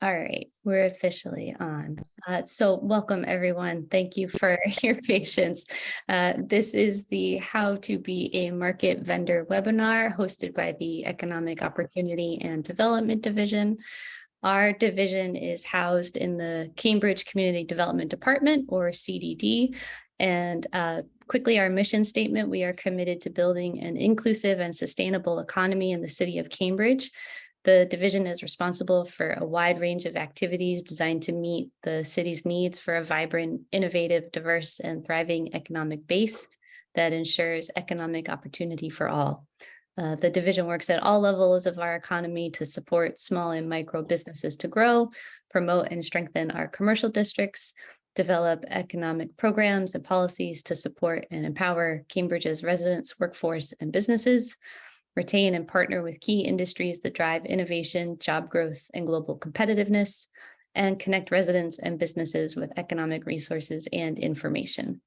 All right, we're officially on. So welcome everyone. Thank you for your patience. This is the How to Be a Market Vendor webinar hosted by the Economic Opportunity and Development Division. Our division is housed in the Cambridge Community Development Department, or CDD. And quickly, our mission statement: we are committed to building an inclusive and sustainable economy in the city of Cambridge. The division is responsible for a wide range of activities designed to meet the city's needs for a vibrant, innovative, diverse, and thriving economic base that ensures economic opportunity for all. The division works at all levels of our economy to support small and micro businesses to grow, promote and strengthen our commercial districts, develop economic programs and policies to support and empower Cambridge's residents, workforce, and businesses, retain and partner with key industries that drive innovation, job growth, and global competitiveness, and connect residents and businesses with economic resources and information.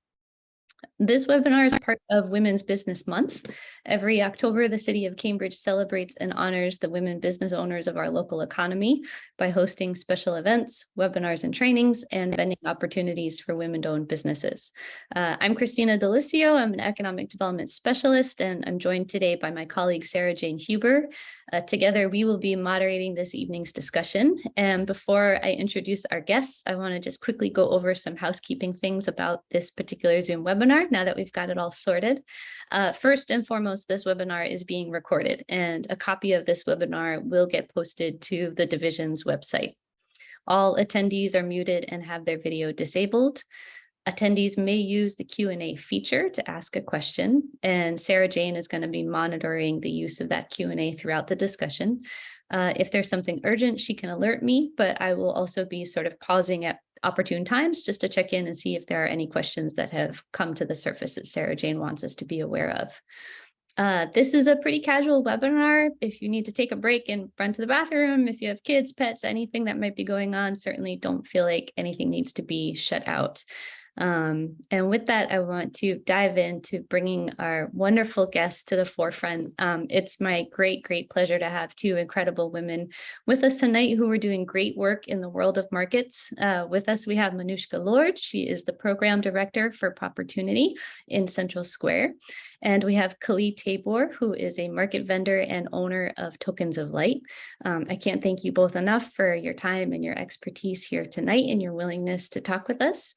This webinar is part of Women's Business Month. Every October, the City of Cambridge celebrates and honors the women business owners of our local economy by hosting special events, webinars and trainings, and vending opportunities for women-owned businesses. I'm Christina Delicio. I'm an economic development specialist, and I'm joined today by my colleague, Sarah Jane Huber. Together, we will be moderating this evening's discussion. And before I introduce our guests, I want to just quickly go over some housekeeping things about this particular Zoom webinar, now that we've got it all sorted. First and foremost, this webinar is being recorded, and a copy of this webinar will get posted to the division's website. All attendees are muted and have their video disabled. Attendees may use the Q&A feature to ask a question, and Sarah Jane is going to be monitoring the use of that Q&A throughout the discussion. If there's something urgent, she can alert me, but I will also be sort of pausing at opportune times just to check in and see if there are any questions that have come to the surface that Sarah Jane wants us to be aware of. This is a pretty casual webinar. If you need to take a break and run to the bathroom, if you have kids, pets, anything that might be going on, certainly don't feel like anything needs to be shut out. And with that, I want to dive into bringing our wonderful guests to the forefront. It's my great pleasure to have two incredible women with us tonight who are doing great work in the world of markets. With us, we have Manoucheca Lord. She is the program director for Popportunity in Central Square. And we have Kali Tabor, who is a market vendor and owner of Tokens of Light. I can't thank you both enough for your time and your expertise here tonight and your willingness to talk with us.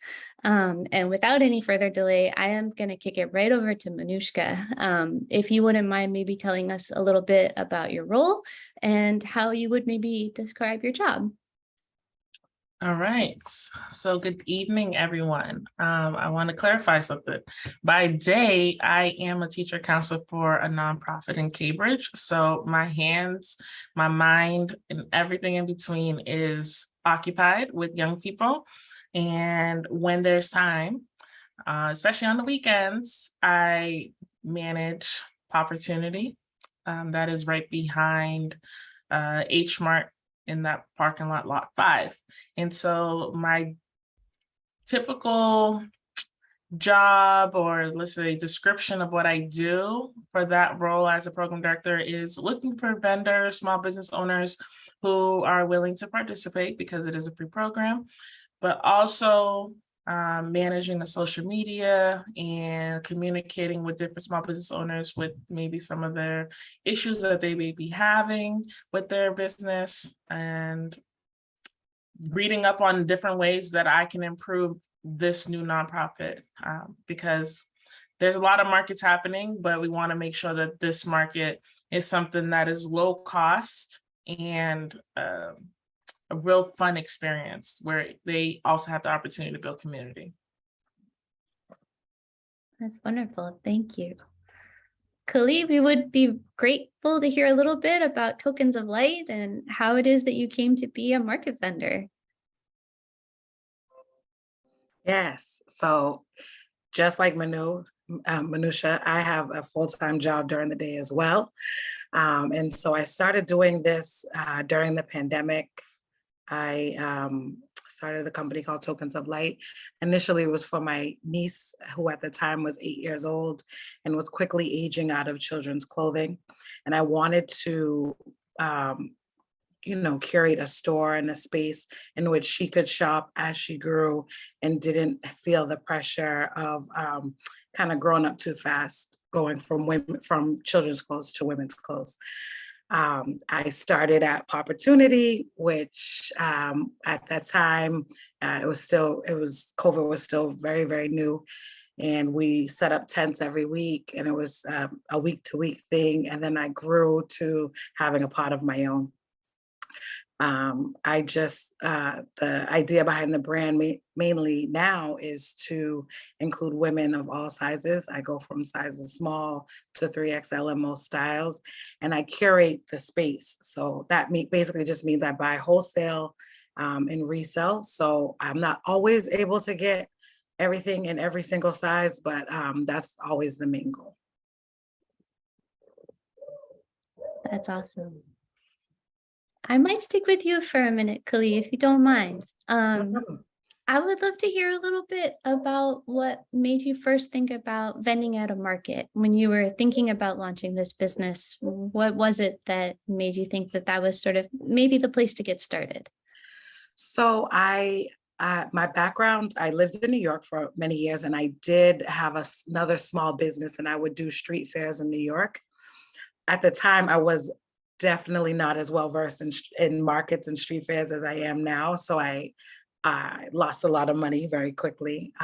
And without any further delay, I am going to kick it right over to Manoucheca. If you wouldn't mind maybe telling us a little bit about your role and how you would maybe describe your job. All right. So good evening, everyone. I want to clarify something. By day, I am a teacher counselor for a nonprofit in Cambridge. So my hands, my mind, and everything in between is occupied with young people. And when there's time, especially on the weekends, I manage Popportunity. That is right behind H Mart in that parking lot, lot 5. And so my typical job, or let's say description of what I do for that role as a program director, is looking for vendors, small business owners who are willing to participate because it is a free program, but also managing the social media and communicating with different small business owners with maybe some of their issues that they may be having with their business, and reading up on different ways that I can improve this new nonprofit, because there's a lot of markets happening, but we want to make sure that this market is something that is low cost and a real fun experience where they also have the opportunity to build community. That's wonderful. Thank you. Kali, we would be grateful to hear a little bit about Tokens of Light and how it is that you came to be a market vendor. Yes. So just like Manoucheca, I have a full-time job during the day as well. And so I started doing this during the pandemic. I started a company called Tokens of Light. Initially, it was for my niece, who at the time was 8 years old and was quickly aging out of children's clothing. And I wanted to curate a store and a space in which she could shop as she grew and didn't feel the pressure of kind of growing up too fast, going from children's clothes to women's clothes. I started at Popportunity, which at that time COVID was still very, very new. And we set up tents every week, and it was a week to week thing. And then I grew to having a pot of my own. The idea behind the brand mainly now is to include women of all sizes. I go from sizes small to 3XL in most styles, and I curate the space. So that basically just means I buy wholesale and resell. So I'm not always able to get everything in every single size, but that's always the main goal. That's awesome. I might stick with you for a minute, Kali, if you don't mind. I would love to hear a little bit about what made you first think about vending at a market. When you were thinking about launching this business, what was it that made you think that that was sort of maybe the place to get started? So my background, I lived in New York for many years, and I did have another small business, and I would do street fairs in New York. At the time, I was definitely not as well versed in markets and street fairs as I am now. So I lost a lot of money very quickly.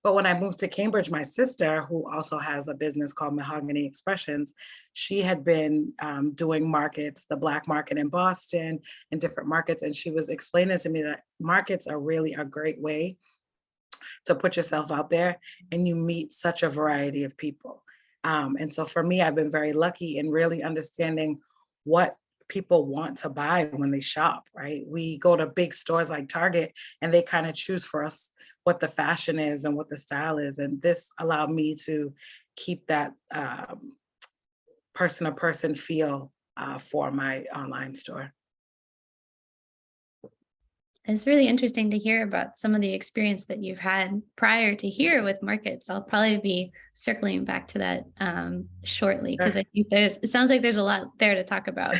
But when I moved to Cambridge, my sister, who also has a business called Mahogany Expressions, she had been doing markets, the Black market in Boston and different markets. And she was explaining to me that markets are really a great way to put yourself out there, and you meet such a variety of people. And so for me, I've been very lucky in really understanding what people want to buy when they shop, right? We go to big stores like Target, and they kind of choose for us what the fashion is and what the style is. And this allowed me to keep that person to person feel for my online store. It's really interesting to hear about some of the experience that you've had prior to here with markets. I'll probably be circling back to that shortly, because I think it sounds like there's a lot there to talk about.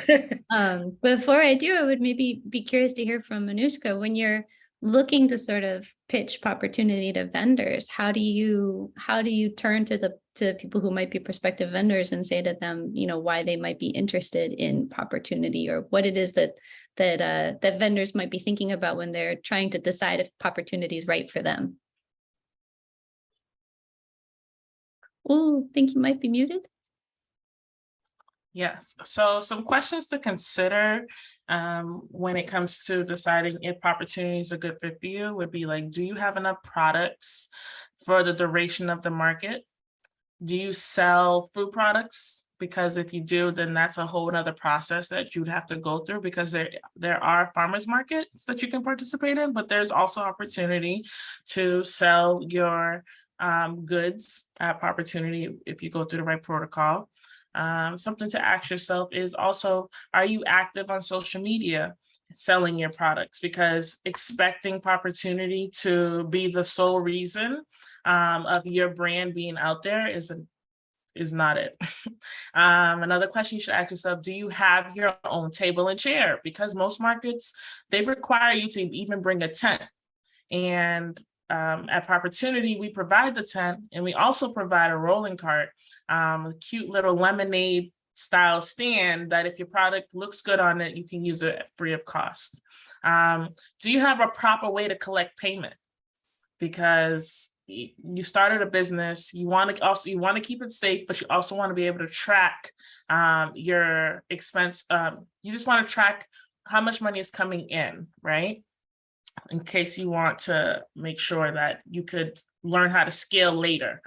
Before I do, I would maybe be curious to hear from Manoucheca, when you're looking to sort of pitch Popportunity to vendors, how do you turn to people who might be prospective vendors and say to them, why they might be interested in Popportunity, or what it is that vendors might be thinking about when they're trying to decide if Popportunity is right for them? Oh, I think you might be muted. Yes. So some questions to consider when it comes to deciding if Popportunity is a good fit for you would be like, do you have enough products for the duration of the market? Do you sell food products? Because if you do, then that's a whole nother process that you'd have to go through, because there are farmers markets that you can participate in, but there's also opportunity to sell your goods at Popportunity if you go through the right protocol. Something to ask yourself is also, are you active on social media selling your products? Because expecting Popportunity to be the sole reason of your brand being out there is not it. Another question you should ask yourself, do you have your own table and chair? Because most markets, they require you to even bring a tent. And at Popportunity, we provide the tent, and we also provide a rolling cart, a cute little lemonade style stand that if your product looks good on it, you can use it free of cost. Do you have a proper way to collect payment? Because you started a business, you want to keep it safe, but you also want to be able to track your expense. You just want to track how much money is coming in, right? In case you want to make sure that you could learn how to scale later.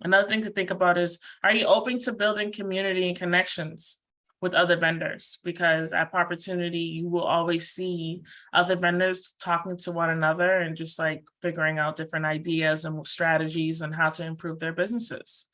Another thing to think about is, are you open to building community and connections with other vendors? Because at Popportunity, you will always see other vendors talking to one another and just like figuring out different ideas and strategies on how to improve their businesses.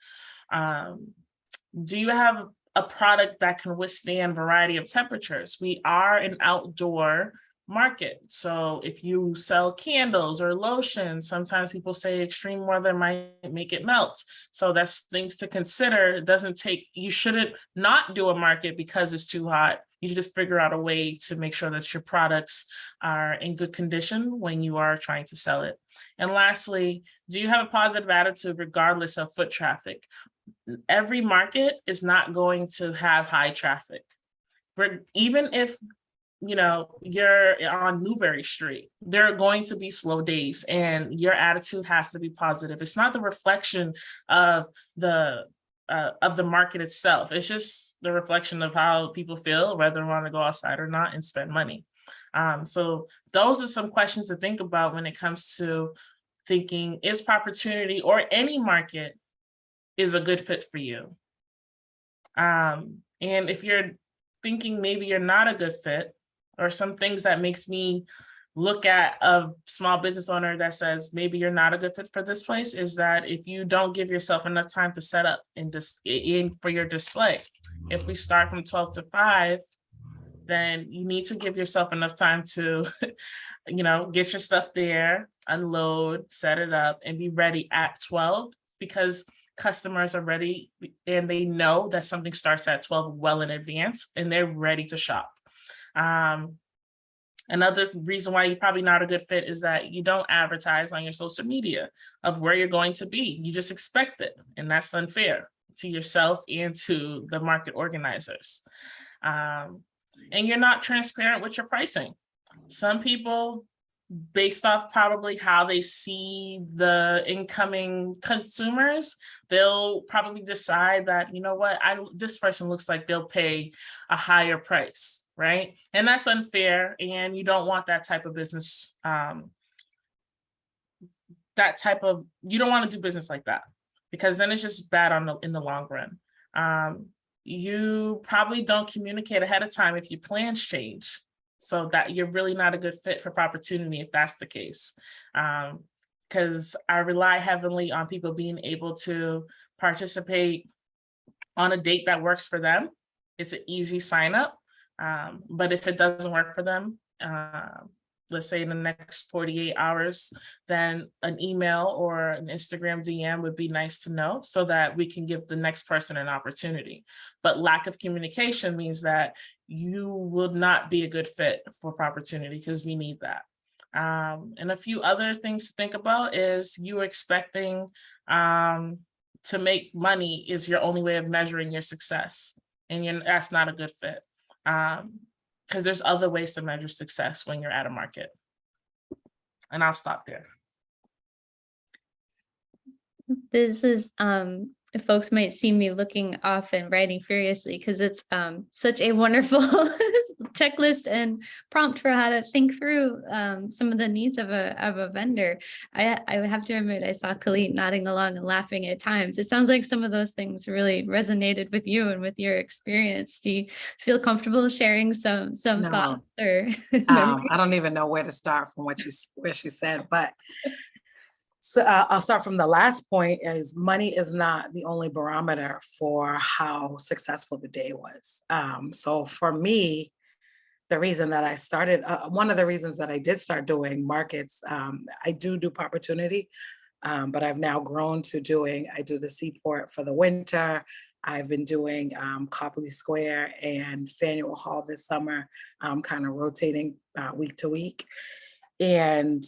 Do you have a product that can withstand a variety of temperatures? We are an outdoor market. So if you sell candles or lotion, sometimes people say extreme weather might make it melt. So that's things to consider. It doesn't take, you shouldn't not do a market because it's too hot. You just figure out a way to make sure that your products are in good condition when you are trying to sell it. And lastly, do you have a positive attitude regardless of foot traffic? Every market is not going to have high traffic. Even if you're on Newberry Street, there are going to be slow days, and your attitude has to be positive. It's not the reflection of the market itself. It's just the reflection of how people feel, whether they want to go outside or not and spend money. So those are some questions to think about when it comes to thinking, is Popportunity or any market is a good fit for you? And if you're thinking maybe you're not a good fit, or some things that makes me look at a small business owner that says maybe you're not a good fit for this place, is that if you don't give yourself enough time to set up for your display. If we start from 12 to 5, then you need to give yourself enough time to get your stuff there, unload, set it up, and be ready at 12, because customers are ready and they know that something starts at 12 well in advance, and they're ready to shop. Another reason why you're probably not a good fit is that you don't advertise on your social media of where you're going to be. You just expect it, and that's unfair to yourself and to the market organizers. And you're not transparent with your pricing. Some people, based off probably how they see the incoming consumers, they'll probably decide that, you know what, this person looks like they'll pay a higher price, right? And that's unfair, and you don't want that type of business, you don't want to do business like that, because then it's just bad in the long run. You probably don't communicate ahead of time if your plans change, so that you're really not a good fit for Popportunity if that's the case. Because I rely heavily on people being able to participate on a date that works for them. It's an easy sign up. But if it doesn't work for them, let's say in the next 48 hours, then an email or an Instagram DM would be nice to know, so that we can give the next person an opportunity. But lack of communication means that you will not be a good fit for Popportunity, because we need that. And a few other things to think about is you expecting to make money is your only way of measuring your success, and that's not a good fit. Because there's other ways to measure success when you're at a market. And I'll stop there. This is, folks might see me looking off and writing furiously, because it's such a wonderful checklist and prompt for how to think through some of the needs of a vendor. I would have to admit, I saw Khalid nodding along and laughing at times. It sounds like some of those things really resonated with you and with your experience. Do you feel comfortable sharing some No. thoughts or I don't even know where to start from where she said, but so I'll start from the last point. Is money is not the only barometer for how successful the day was. So for me, the reason that I started, one of the reasons that I did start doing markets, I do Popportunity, but I've now grown to I do the Seaport for the winter. I've been doing Copley Square and Faneuil Hall this summer, kind of rotating week to week. And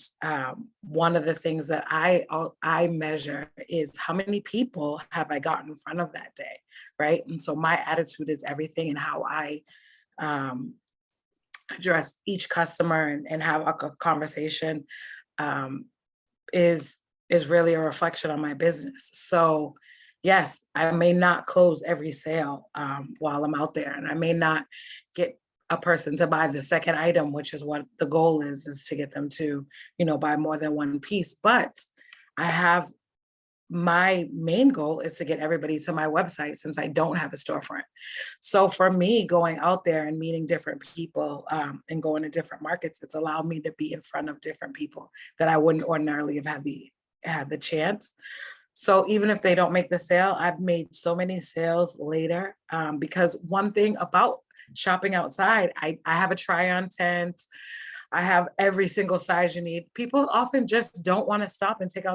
one of the things that I measure is how many people have I gotten in front of that day, right? And so my attitude is everything, and how I address each customer and have a conversation is really a reflection on my business. So yes, I may not close every sale while I'm out there, and I may not get a person to buy the second item, which is what the goal is to get them to, buy more than one piece. But my main goal is to get everybody to my website, since I don't have a storefront. So for me, going out there and meeting different people and going to different markets, it's allowed me to be in front of different people that I wouldn't ordinarily have had the chance. So even if they don't make the sale, I've made so many sales later, because one thing about shopping outside, I have a try-on tent. I have every single size you need. People often just don't want to stop and take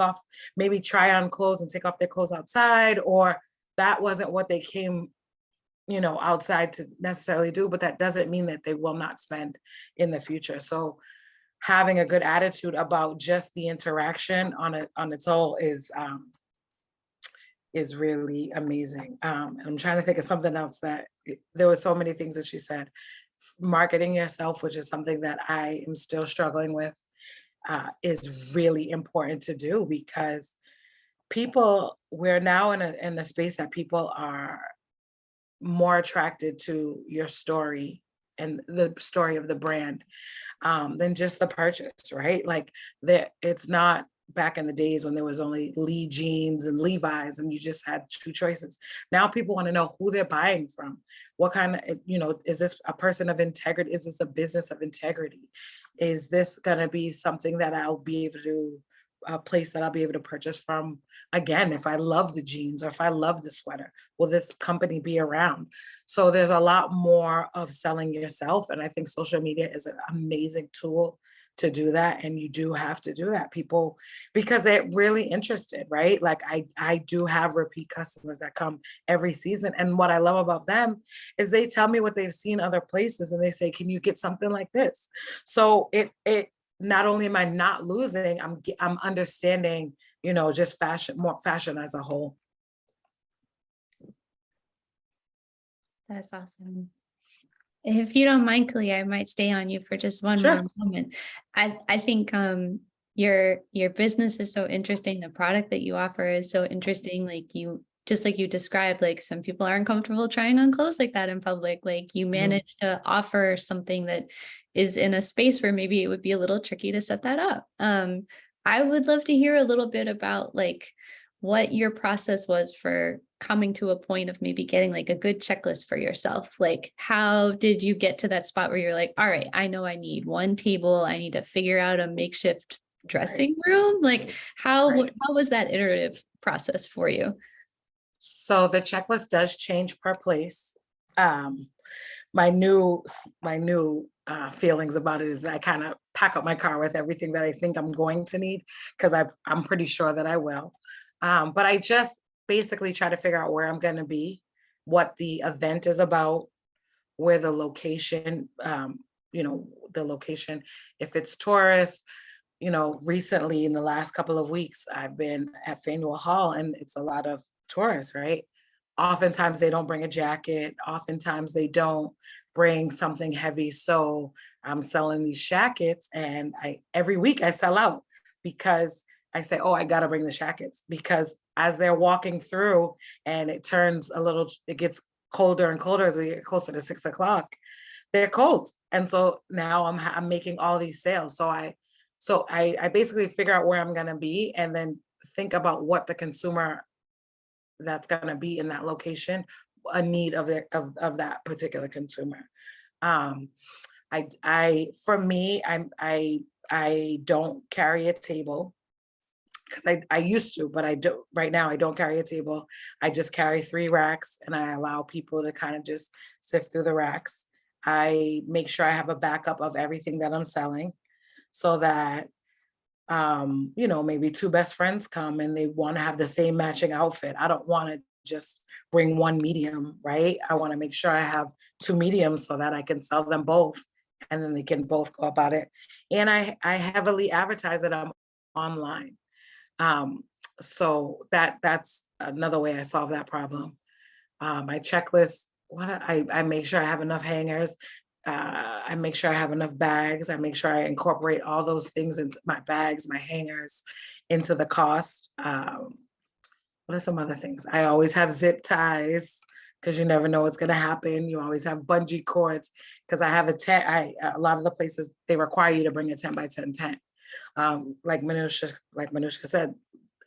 off, maybe try on clothes and take off their clothes outside, or that wasn't what they came, outside to necessarily do, but that doesn't mean that they will not spend in the future. So having a good attitude about just the interaction on its own is really amazing. And I'm trying to think of something else there were so many things that she said. Marketing yourself, which is something that I am still struggling with, is really important to do because we're now in a space that people are more attracted to your story and the story of the brand than just the purchase, right? Like it's not back in the days when there was only Lee jeans and Levi's and you just had two choices. Now people want to know who they're buying from. What kind of, is this a person of integrity? Is this a business of integrity? Is this going to be something that I'll be able to, a place that I'll be able to purchase from again, if I love the jeans or if I love the sweater, will this company be around? So there's a lot more of selling yourself. And I think social media is an amazing tool to do that. And you do have to do that, people, because they're really interested, right? Like I do have repeat customers that come every season. And what I love about them is they tell me what they've seen other places and they say, can you get something like this? So it not only am I not losing, I'm understanding, just more fashion as a whole. That's awesome. If you don't mind, Kalia, I might stay on you for just one Sure. more moment. I think your business is so interesting. The product that you offer is so interesting. Like you described, like some people aren't comfortable trying on clothes like that in public. Like you manage to offer something that is in a space where maybe it would be a little tricky to set that up. I would love to hear a little bit about like what your process was for coming to a point of maybe getting like a good checklist for yourself. Like, how did you get to that spot where you're like, all right, I know I need one table. I need to figure out a makeshift dressing room. Like how was that iterative process for you? So the checklist does change per place. My new feelings about it is I kind of pack up my car with everything that I think I'm going to need because I'm pretty sure that I will. But I just basically try to figure out where I'm going to be, what the event is about, where the location, the location, if it's tourist, recently in the last couple of weeks, I've been at Faneuil Hall and it's a lot of tourists, right? Oftentimes they don't bring a jacket. Oftentimes they don't bring something heavy. So I'm selling these jackets and every week I sell out because I say, oh, I got to bring the jackets because as they're walking through and it gets colder and colder as we get closer to 6 o'clock, they're cold. And so now I'm making all these sales. So I basically figure out where I'm going to be and then think about what the consumer that's going to be in that location, a need of that particular consumer. For me, I don't carry a table because I used to, but I don't right now. I don't carry a table. I just carry 3 racks and I allow people to kind of just sift through the racks. I make sure I have a backup of everything that I'm selling so that maybe 2 best friends come and they want to have the same matching outfit. I don't want to just bring one medium, right? I want to make sure I have 2 mediums so that I can sell them both and then they can both go about it. And I heavily advertise that I'm online. So that's another way I solve that problem. My checklist, I make sure I have enough hangers. I make sure I have enough bags. I make sure I incorporate all those things into my bags, my hangers, into the cost. What are some other things? I always have zip ties because you never know what's going to happen. You always have bungee cords because I have a lot of the places, they require you to bring a 10 by 10 tent. Like Manoucheca said,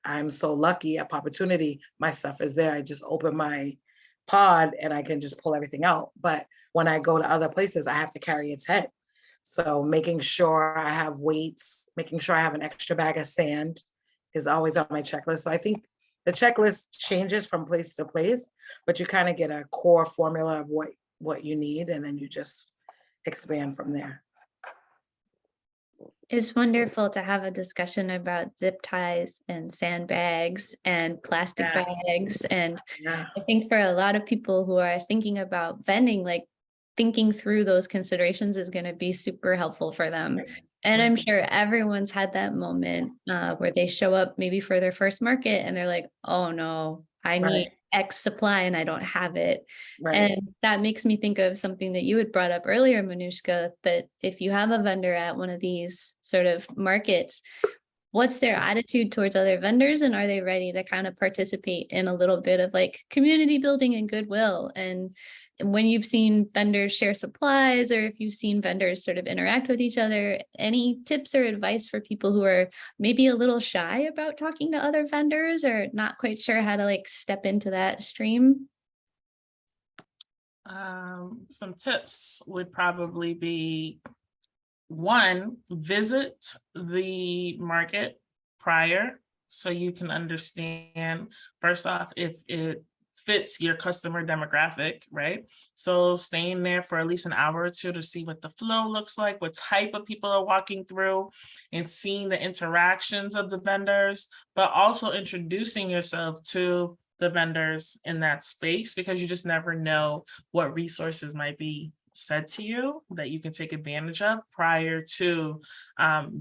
I'm so lucky at Popportunity, my stuff is there. I just open my pod and I can just pull everything out. But when I go to other places, I have to carry a tent. So making sure I have weights, making sure I have an extra bag of sand is always on my checklist. So I think the checklist changes from place to place, but you kind of get a core formula of what you need, and then you just expand from there. It's wonderful to have a discussion about zip ties and sandbags and plastic Yeah. bags. And Yeah. I think for a lot of people who are thinking about vending, like thinking through those considerations is going to be super helpful for them. Right. And I'm Right. sure everyone's had that moment where they show up maybe for their first market and they're like, oh no, I need Right. X supply and I don't have it. Right. And that makes me think of something that you had brought up earlier, Manoucheca, that if you have a vendor at one of these sort of markets, what's their attitude towards other vendors, and are they ready to kind of participate in a little bit of like community building and goodwill? And when you've seen vendors share supplies, or if you've seen vendors sort of interact with each other, any tips or advice for people who are maybe a little shy about talking to other vendors or not quite sure how to like step into that stream? Some tips would probably be, one, visit the market prior so you can understand, first off, if it fits your customer demographic, right? So staying there for at least an hour or two to see what the flow looks like, what type of people are walking through, and seeing the interactions of the vendors, but also introducing yourself to the vendors in that space, because you just never know what resources might be said to you that you can take advantage of prior to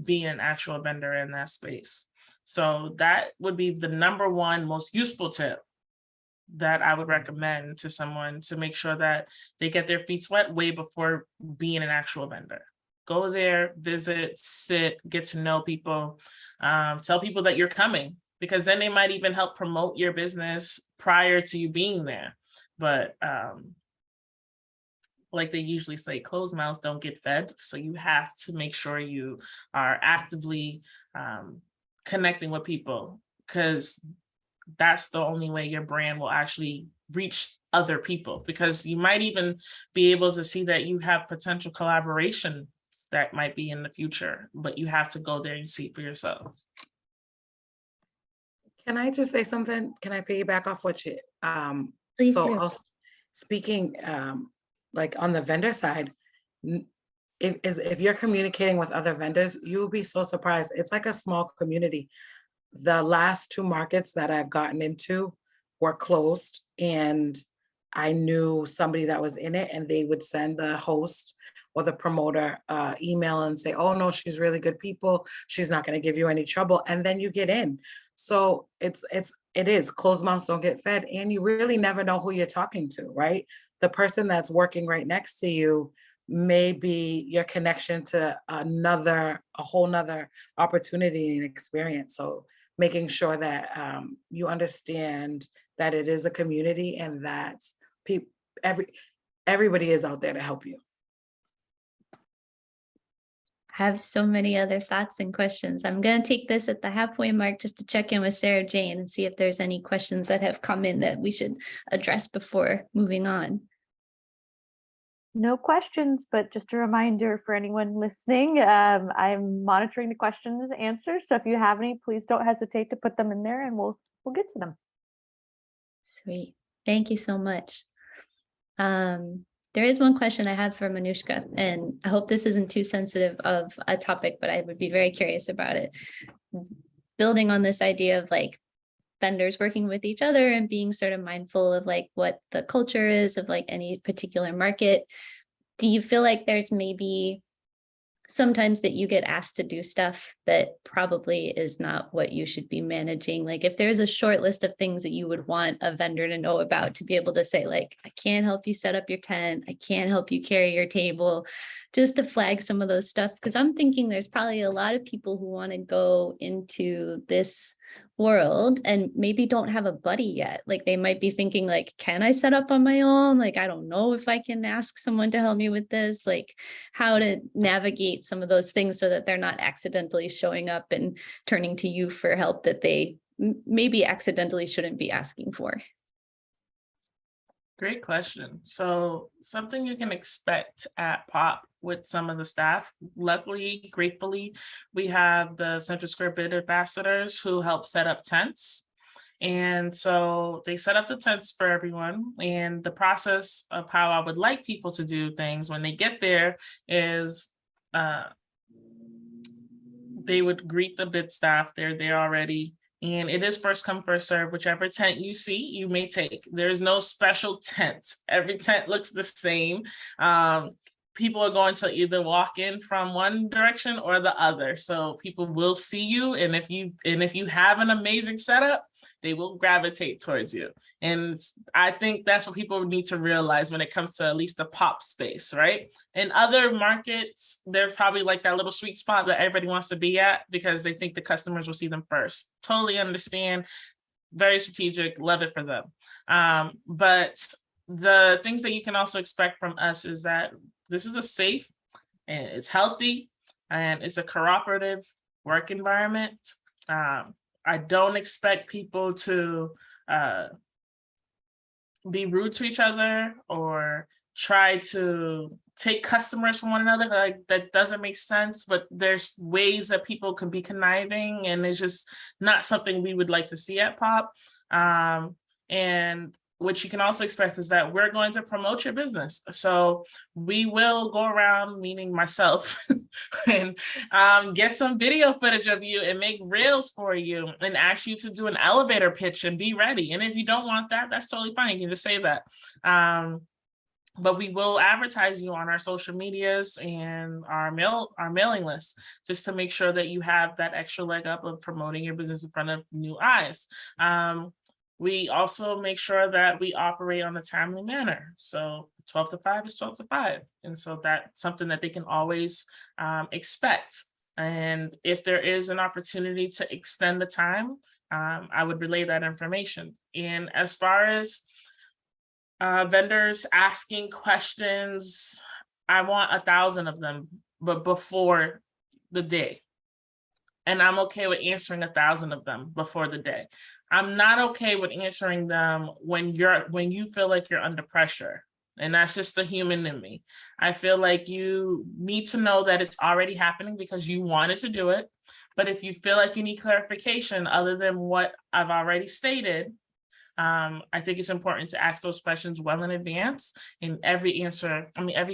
being an actual vendor in that space. So that would be the number one most useful tip that I would recommend to someone, to make sure that they get their feet wet way before being an actual vendor. Go there, visit, sit, get to know people, tell people that you're coming, because then they might even help promote your business prior to you being there. But like they usually say, closed mouths don't get fed. So you have to make sure you are actively connecting with people, because that's the only way your brand will actually reach other people, because you might even be able to see that you have potential collaborations that might be in the future, but you have to go there and see for yourself. Can I just say something? Can I piggyback off what you, Please so do. also speaking, like on the vendor side, if you're communicating with other vendors, you'll be so surprised. It's like a small community. The last 2 markets that I've gotten into were closed, and I knew somebody that was in it, and they would send the host or the promoter email and say, oh no, she's really good people, she's not going to give you any trouble, and then you get in. So it is closed mouths don't get fed, and you really never know who you're talking to, right? The person that's working right next to you may be your connection to a whole nother opportunity and experience. So making sure that you understand that it is a community, and that people, everybody is out there to help you. I have so many other thoughts and questions. I'm going to take this at the halfway mark just to check in with Sarah Jane and see if there's any questions that have come in that we should address before moving on. No questions, but just a reminder for anyone listening, I'm monitoring the questions and answers. So if you have any, please don't hesitate to put them in there and we'll get to them. Sweet. Thank you so much. There is one question I had for Manoucheca, and I hope this isn't too sensitive of a topic, but I would be very curious about it. Building on this idea of like vendors working with each other and being sort of mindful of like what the culture is of like any particular market, do you feel like there's maybe sometimes that you get asked to do stuff that probably is not what you should be managing? Like if there's a short list of things that you would want a vendor to know about, to be able to say like, I can't help you set up your tent, I can't help you carry your table, just to flag some of those stuff. Because I'm thinking there's probably a lot of people who want to go into this world and maybe don't have a buddy yet. Like they might be thinking like, can I set up on my own? Like, I don't know if I can ask someone to help me with this, like how to navigate some of those things so that they're not accidentally showing up and turning to you for help that they maybe accidentally shouldn't be asking for. Great question. So something you can expect at POP with some of the staff. Luckily, gratefully, we have the Central Square Bid ambassadors who help set up tents. And so they set up the tents for everyone. And the process of how I would like people to do things when they get there is they would greet the bid staff. They're there already. And it is first come, first serve. Whichever tent you see, you may take. There's no special tent. Every tent looks the same. People are going to either walk in from one direction or the other. So people will see you. And if you have an amazing setup, they will gravitate towards you. And I think that's what people need to realize when it comes to at least the pop space, right? In other markets, they're probably like that little sweet spot that everybody wants to be at because they think the customers will see them first. Totally understand, very strategic, love it for them. But the things that you can also expect from us is that this is a safe and it's healthy and it's a cooperative work environment. I don't expect people to be rude to each other or try to take customers from one another. Like, that doesn't make sense, but there's ways that people can be conniving, and it's just not something we would like to see at Pop. And what you can also expect is that we're going to promote your business. So we will go around, meaning myself, and get some video footage of you and make reels for you and ask you to do an elevator pitch and be ready. And if you don't want that, that's totally fine. You can just say that. But we will advertise you on our social medias and our mailing list, just to make sure that you have that extra leg up of promoting your business in front of new eyes. We also make sure that we operate on a timely manner. So 12 to 5 is 12 to 5. And so that's something that they can always expect. And if there is an opportunity to extend the time, I would relay that information. And as far as vendors asking questions, I want 1,000 of them, but before the day. And I'm okay with answering 1,000 of them before the day. I'm not okay with answering them when you feel like you're under pressure. And that's just the human in me. I feel like you need to know that it's already happening because you wanted to do it. But if you feel like you need clarification other than what I've already stated, I think it's important to ask those questions well in advance, and every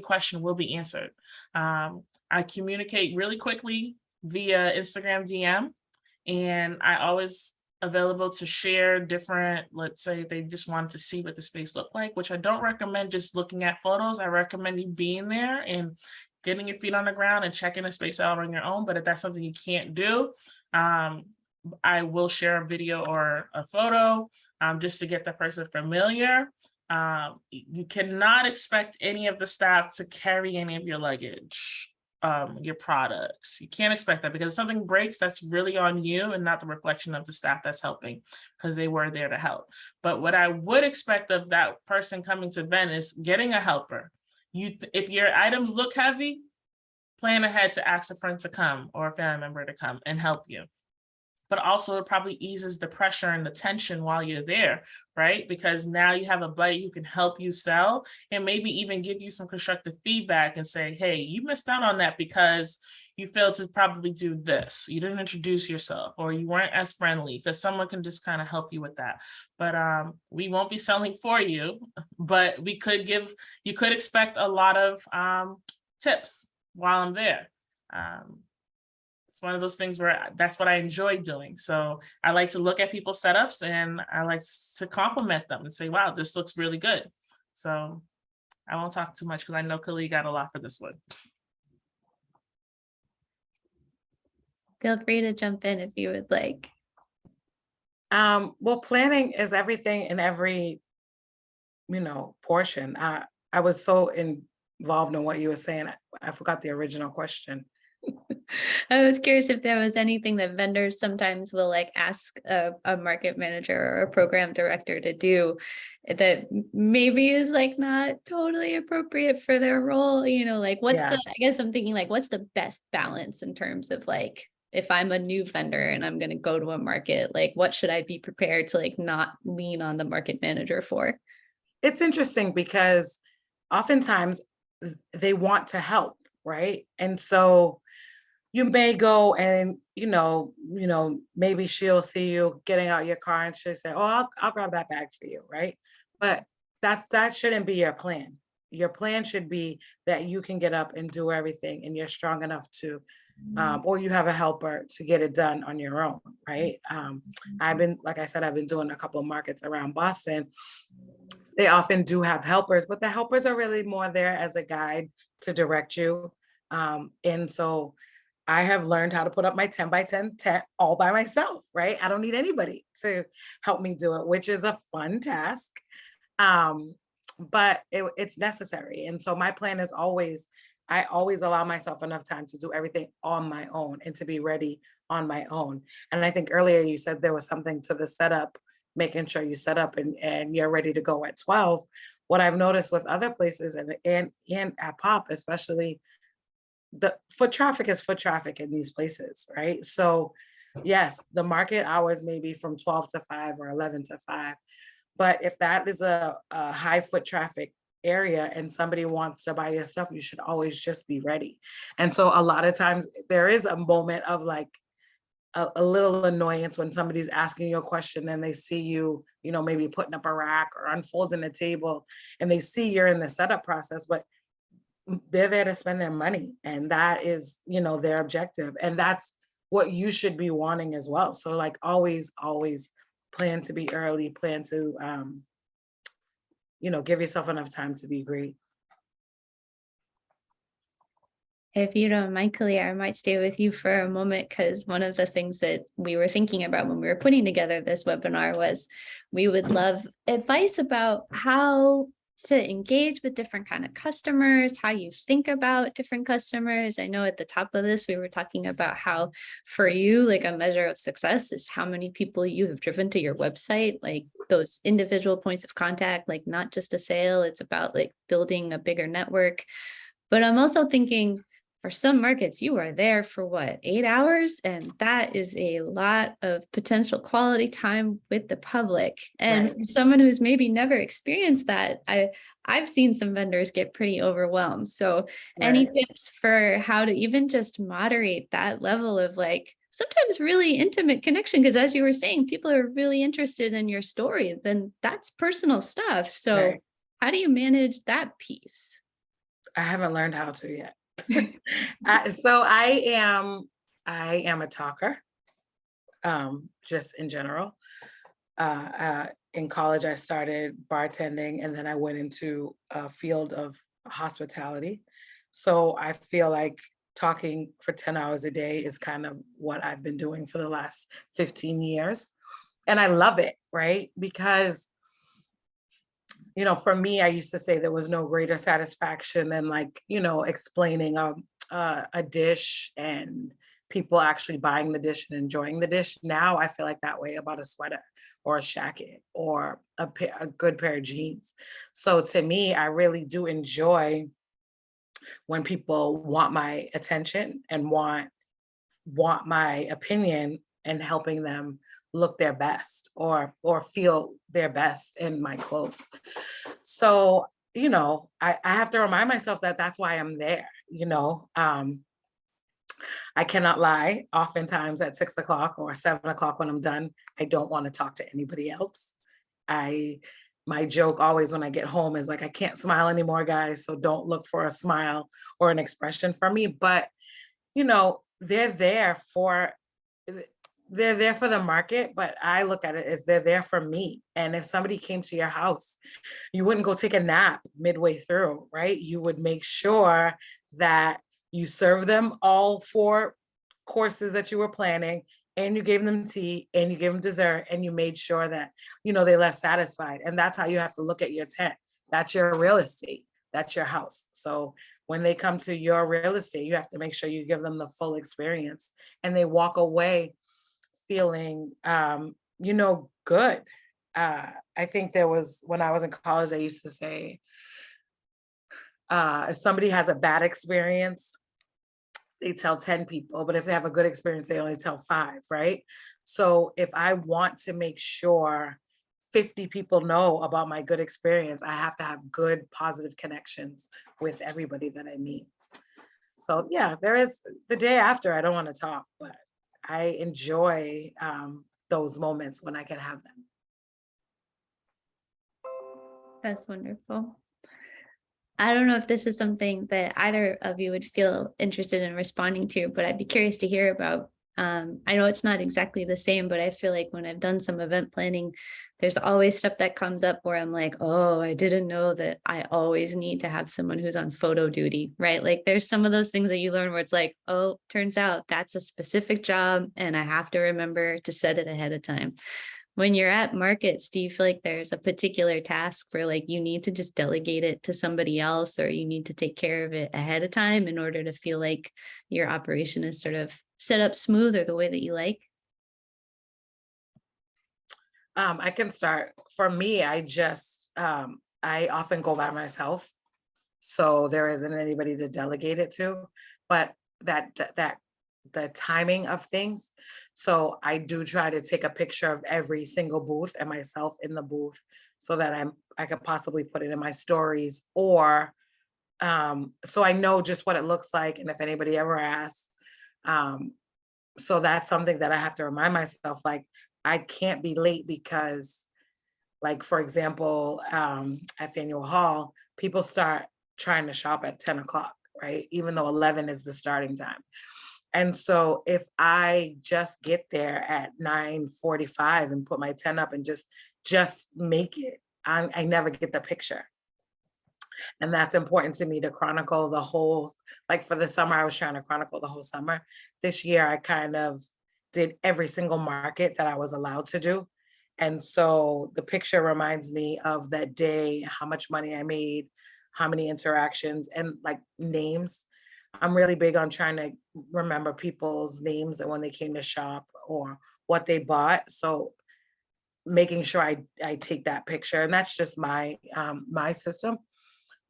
question will be answered. I communicate really quickly via Instagram DM, and I always available to share different, let's say they just wanted to see what the space looked like, which I don't recommend just looking at photos. I recommend you being there and getting your feet on the ground and checking the space out on your own. But if that's something you can't do, I will share a video or a photo just to get the person familiar. You cannot expect any of the staff to carry any of your luggage, your products. You can't expect that, because if something breaks, that's really on you and not the reflection of the staff that's helping, because they were there to help. But what I would expect of that person coming to vent is getting a helper. If your items look heavy, plan ahead to ask a friend to come or a family member to come and help you. But also it probably eases the pressure and the tension while you're there, right? Because now you have a buddy who can help you sell and maybe even give you some constructive feedback and say, hey, you missed out on that because you failed to probably do this. You didn't introduce yourself, or you weren't as friendly, because someone can just kind of help you with that. But we won't be selling for you, but you could expect a lot of tips while I'm there. It's one of those things where that's what I enjoy doing. So I like to look at people's setups and I like to compliment them and say, wow, this looks really good. So I won't talk too much because I know Khalid got a lot for this one. Feel free to jump in if you would like. Well, planning is everything in every, portion. I was so involved in what you were saying. I forgot the original question. I was curious if there was anything that vendors sometimes will ask a market manager or a program director to do that maybe is not totally appropriate for their role. I guess I'm thinking what's the best balance in terms of if I'm a new vendor and I'm going to go to a market, what should I be prepared to not lean on the market manager for? It's interesting because oftentimes they want to help, right? And so you may go and, maybe she'll see you getting out your car and she'll say, oh, I'll grab that bag for you, right? But that shouldn't be your plan. Your plan should be that you can get up and do everything and you're strong enough to or you have a helper to get it done on your own, right? I've been, like I said, I've been doing a couple of markets around Boston. They often do have helpers, but the helpers are really more there as a guide to direct you. And so I have learned how to put up my 10 by 10 tent all by myself, right? I don't need anybody to help me do it, which is a fun task. But it's necessary. And so my plan is always, I always allow myself enough time to do everything on my own and to be ready on my own. And I think earlier you said there was something to the setup, making sure you set up and you're ready to go at 12. What I've noticed with other places and at Pop, especially, the foot traffic is foot traffic in these places, right? So yes, the market hours may be from 12 to 5 or 11 to 5. But if that is a high foot traffic area and somebody wants to buy your stuff, you should always just be ready. And so a lot of times there is a moment of like a little annoyance when somebody's asking you a question and they see you, you know, maybe putting up a rack or unfolding a table and they see you're in the setup process, but they're there to spend their money. And that is, you know, their objective. And that's what you should be wanting as well. So like always plan to be early, plan to, you know, give yourself enough time to be great. If you don't mind, Kalia, I might stay with you for a moment, because one of the things that we were thinking about when we were putting together this webinar was we would love advice about how to engage with different kind of customers, how you think about different customers. I know at the top of this, we were talking about how for you, like a measure of success is how many people you have driven to your website, like those individual points of contact, like not just a sale, it's about like building a bigger network. But I'm also thinking, for some markets, you are there for what, 8 hours? And that is a lot of potential quality time with the public. And Right. for someone who's maybe never experienced that, I've seen some vendors get pretty overwhelmed. So any Right. tips for how to even just moderate that level of like sometimes really intimate connection? Because as you were saying, people are really interested in your story, then that's personal stuff. So Right. how do you manage that piece? I haven't learned how to yet. So I am a talker, just in general. In college, I started bartending and then I went into a field of hospitality. So I feel like talking for 10 hours a day is kind of what I've been doing for the last 15 years. And I love it, right? Because, you know, for me, I used to say there was no greater satisfaction than like, you know, explaining a dish and people actually buying the dish and enjoying the dish. Now I feel like that way about a sweater or a jacket or a good pair of jeans. So to me, I really do enjoy when people want my attention and want my opinion and helping them look their best or feel their best in my clothes. So, you know, I have to remind myself that that's why I'm there, you know. I cannot lie. Oftentimes at 6 o'clock or 7 o'clock when I'm done, I don't want to talk to anybody else. My joke always when I get home is like, I can't smile anymore, guys. So don't look for a smile or an expression from me. But, you know, they're there for the market, but I look at it as they're there for me. And if somebody came to your house, you wouldn't go take a nap midway through, right? You would make sure that you serve them all 4 courses that you were planning, and you gave them tea and you gave them dessert, and you made sure that, you know, they left satisfied. And that's how you have to look at your tent. That's your real estate. That's your house. So when they come to your real estate, you have to make sure you give them the full experience and they walk away feeling, you know, good. I think there was, when I was in college, I used to say, if somebody has a bad experience, they tell 10 people, but if they have a good experience, they only tell 5, right? So if I want to make sure 50 people know about my good experience, I have to have good, positive connections with everybody that I meet. So yeah, there is the day after, I don't want to talk, but I enjoy those moments when I can have them. That's wonderful. I don't know if this is something that either of you would feel interested in responding to, but I'd be curious to hear about. I know it's not exactly the same, but I feel like when I've done some event planning, there's always stuff that comes up where I'm like, oh, I didn't know that I always need to have someone who's on photo duty, right? Like there's some of those things that you learn where it's like, oh, turns out that's a specific job and I have to remember to set it ahead of time. When you're at markets, do you feel like there's a particular task where like you need to just delegate it to somebody else, or you need to take care of it ahead of time in order to feel like your operation is sort of set up smooth or the way that you like? I can start. For me, I often go by myself. So there isn't anybody to delegate it to, but the timing of things. So I do try to take a picture of every single booth and myself in the booth so that I could possibly put it in my stories, or so I know just what it looks like. And if anybody ever asks, um, so that's something that I have to remind myself, like I can't be late because, like, for example, at Faneuil Hall, people start trying to shop at 10 o'clock, right? Even though 11 is the starting time. And so if I just get there at 9:45 and put my 10 up and just make it, I never get the picture. And that's important to me to chronicle the whole, like for the summer, I was trying to chronicle the whole summer. This year, I kind of did every single market that I was allowed to do. And so the picture reminds me of that day, how much money I made, how many interactions, and like names. I'm really big on trying to remember people's names and when they came to shop or what they bought. So making sure I take that picture, and that's just my system.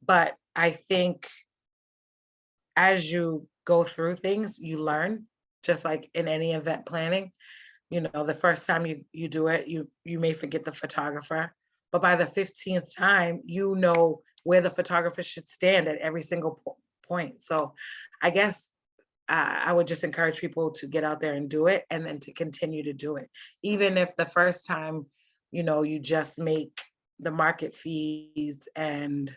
But I think as you go through things, you learn, just like in any event planning. You know, the first time you do it, you may forget the photographer, but by the 15th time, you know where the photographer should stand at every single point. So I guess I would just encourage people to get out there and do it, and then to continue to do it. Even if the first time, you just make the market fees and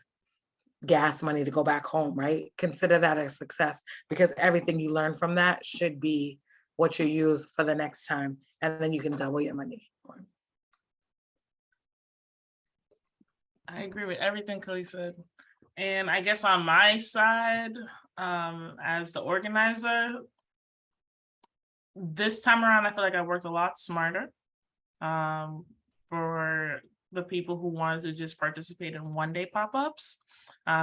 gas money to go back home, right? Consider that a success, because everything you learn from that should be what you use for the next time, and then you can double your money. I agree with everything Kelly said. And I guess on my side, as the organizer, this time around, I feel like I worked a lot smarter. For the people who wanted to just participate in one-day pop-ups,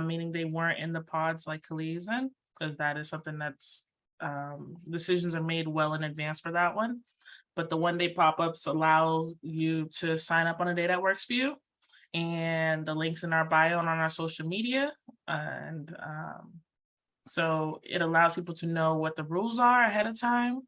meaning they weren't in the pods like Khalid's in, because that is something that's decisions are made well in advance for that one. But the one-day pop-ups allows you to sign up on a day that works for you, and the links in our bio and on our social media. And so it allows people to know what the rules are ahead of time,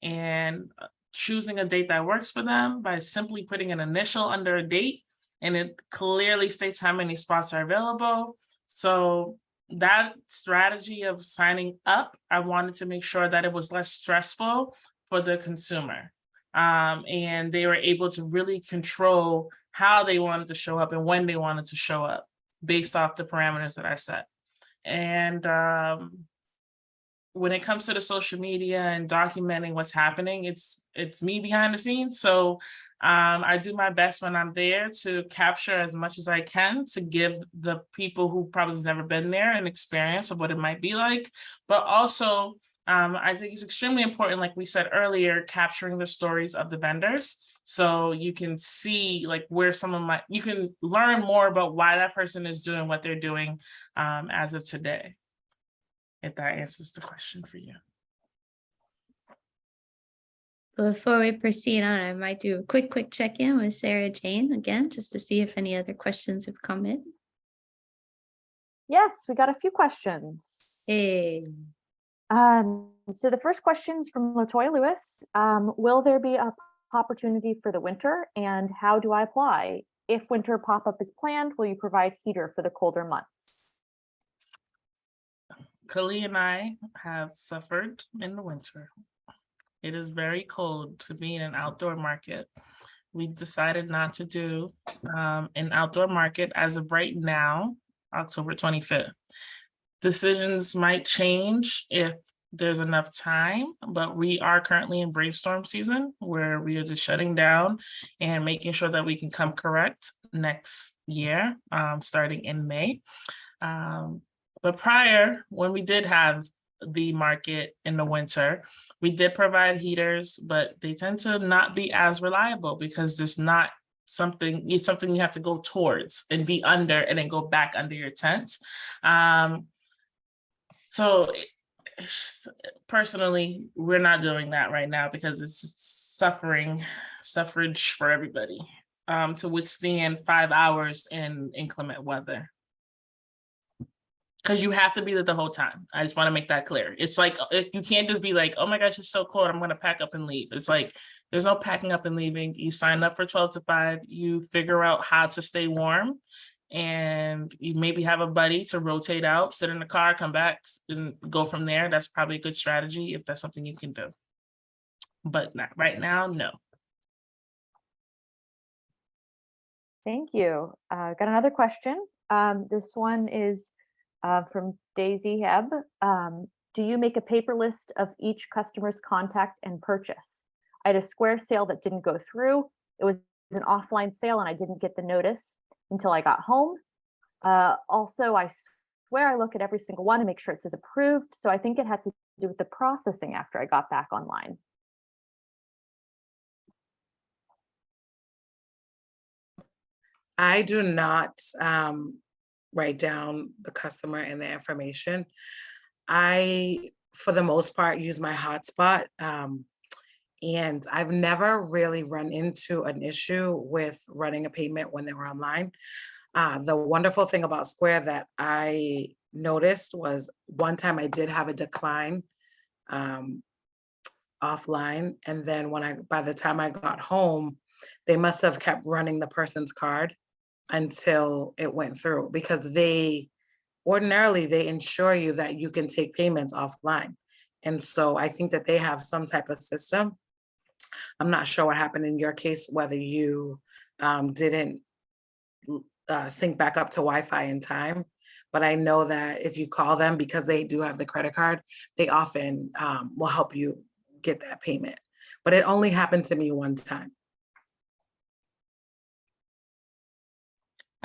and choosing a date that works for them by simply putting an initial under a date, and it clearly states how many spots are available. So that strategy of signing up, I wanted to make sure that it was less stressful for the consumer. And they were able to really control how they wanted to show up and when they wanted to show up based off the parameters that I set. And when it comes to the social media and documenting what's happening, it's me behind the scenes. So I do my best when I'm there to capture as much as I can to give the people who probably have never been there an experience of what it might be like. But also, I think it's extremely important, like we said earlier, capturing the stories of the vendors. So you can see like where you can learn more about why that person is doing what they're doing as of today. If that answers the question for you. Before we proceed on, I might do a quick check-in with Sarah Jane again, just to see if any other questions have come in. Yes, we got a few questions. Hey. So the first question is from Latoya Lewis. Will there be a opportunity for the winter, and how do I apply? If winter pop-up is planned, will you provide heater for the colder months? Kali and I have suffered in the winter. It is very cold to be in an outdoor market. We decided not to do an outdoor market as of right now, October 25th. Decisions might change if there's enough time, but we are currently in brainstorm season where we are just shutting down and making sure that we can come correct next year, starting in May. But prior, when we did have the market in the winter, we did provide heaters, but they tend to not be as reliable because there's not something you have to go towards and be under and then go back under your tent. So personally, we're not doing that right now because it's suffrage for everybody to withstand 5 hours in inclement weather. Because you have to be there the whole time. I just want to make that clear. It's like, you can't just be like, oh my gosh, it's so cold, I'm going to pack up and leave. It's like, there's no packing up and leaving. You sign up for 12 to 5, you figure out how to stay warm, and you maybe have a buddy to rotate out, sit in the car, come back and go from there. That's probably a good strategy if that's something you can do. But not right now, no. Thank you. Got another question. This one is from Daisy Heb. Do you make a paper list of each customer's contact and purchase? I had a Square sale that didn't go through. It was an offline sale and I didn't get the notice until I got home. Also, I swear I look at every single one and make sure it says approved. So I think it had to do with the processing after I got back online. I do not write down the customer and the information. I, for the most part, use my hotspot. And I've never really run into an issue with running a payment when they were online. The wonderful thing about Square that I noticed was one time I did have a decline offline. And then by the time I got home, they must have kept running the person's card until it went through, because ordinarily they ensure you that you can take payments offline. And so I think that they have some type of system. I'm not sure what happened in your case, whether you didn't sync back up to Wi-Fi in time, but I know that if you call them, because they do have the credit card, they often will help you get that payment. But it only happened to me one time.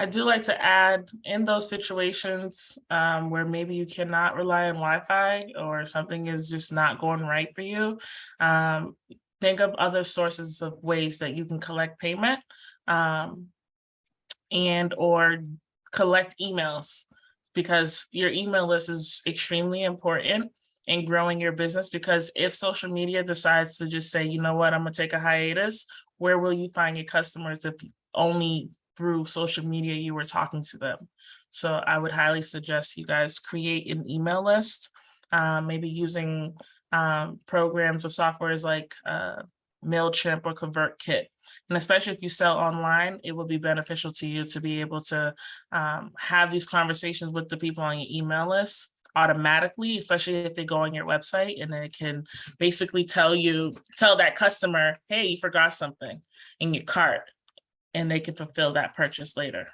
I do like to add, in those situations where maybe you cannot rely on Wi-Fi or something is just not going right for you, think of other sources of ways that you can collect payment and or collect emails, because your email list is extremely important in growing your business. Because if social media decides to just say, you know what, I'm gonna take a hiatus, where will you find your customers if only through social media you were talking to them? So I would highly suggest you guys create an email list, maybe using programs or softwares like MailChimp or ConvertKit. And especially if you sell online, it will be beneficial to you to be able to have these conversations with the people on your email list automatically, especially if they go on your website, and then it can basically tell that customer, hey, you forgot something in your cart, and they can fulfill that purchase later.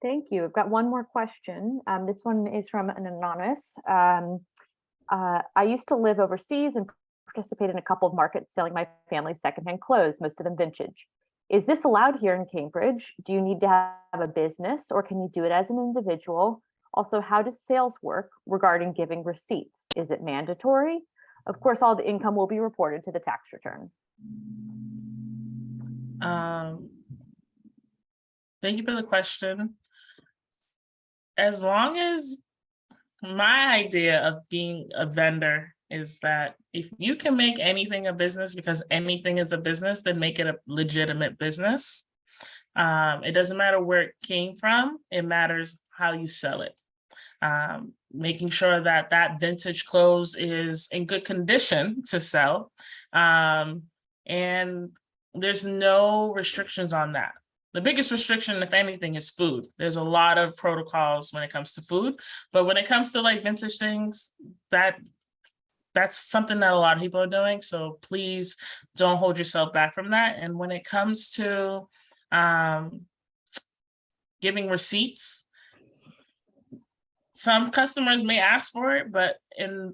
Thank you. I've got one more question. This one is from an anonymous. I used to live overseas and participate in a couple of markets selling my family's secondhand clothes, most of them vintage. Is this allowed here in Cambridge? Do you need to have a business, or can you do it as an individual? Also, how does sales work regarding giving receipts? Is it mandatory? Of course, all the income will be reported to the tax return. Thank you for the question. As long as, my idea of being a vendor is that if you can make anything a business, because anything is a business, then make it a legitimate business. It doesn't matter where it came from, it matters how you sell it. Making sure that that vintage clothes is in good condition to sell. And there's no restrictions on that. The biggest restriction, if anything, is food. There's a lot of protocols when it comes to food, but when it comes to like vintage things, that's something that a lot of people are doing. So please don't hold yourself back from that. And when it comes to Giving receipts. Some customers may ask for it, but in